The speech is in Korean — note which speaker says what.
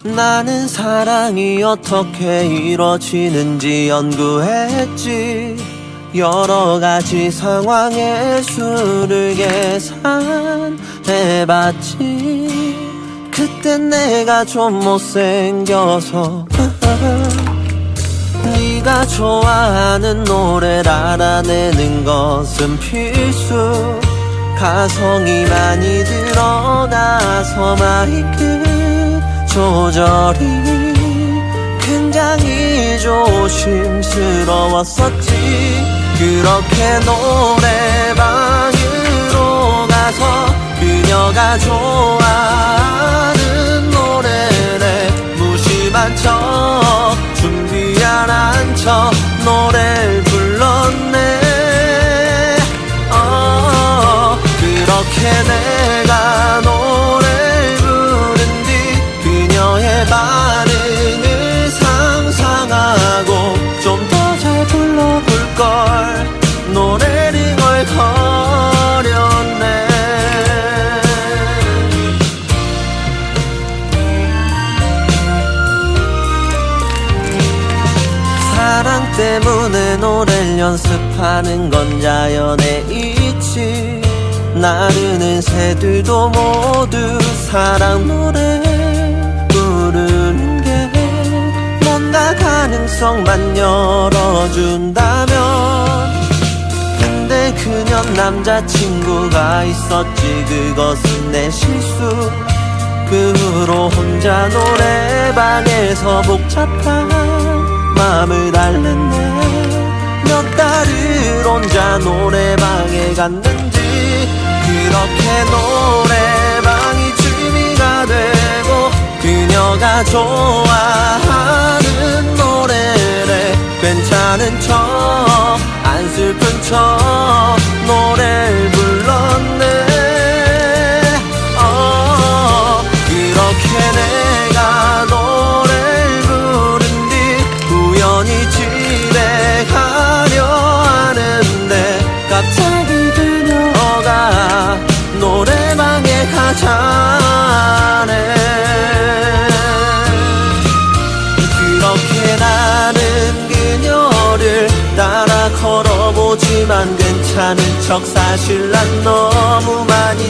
Speaker 1: 나는 사랑이 어떻게 이루어지는지 연구했지. 여러 가지 상황의 수를 계산해봤지. 그땐 내가 좀 못생겨서 네가 좋아하는 노래를 알아내는 것은 필수. 가성이 많이 들어가서 마이크 조절이 굉장히 조심스러웠었지. 그렇게 노래방으로 가서 그녀가 좋아하는 노래를 무심한 척 준비 안 한 척 노래를 불렀네. 그렇게 내가 노래를 부른 뒤 그녀의 반응을 상상하고 좀 더 잘 불러볼걸 노래를 걸거렸네. 사랑 때문에 노래를 연습하는 건 자연의 이치. 나르는 새들도 모두 사랑 노래 부르는 게 뭔가 가능성만 열어준다면. 근데 그년 남자친구가 있었지. 그것은 내 실수. 그 후로 혼자 노래방에서 복잡한 마음을 달랬네. 몇 달을 혼자 노래방에 갔는지. 그렇게 노래방이 취미가 되고 그녀가 좋아하는 노래를 괜찮은 척 안 슬픈 척 노래를 불렀네. 그렇게 내가 노래를 부른 뒤 우연히 집에 가려 하는데 갑자기 그녀가 노래방에 가자네. 그렇게 나는 그녀를 따라 걸어보지만 괜찮은 척 사실 난 너무 많이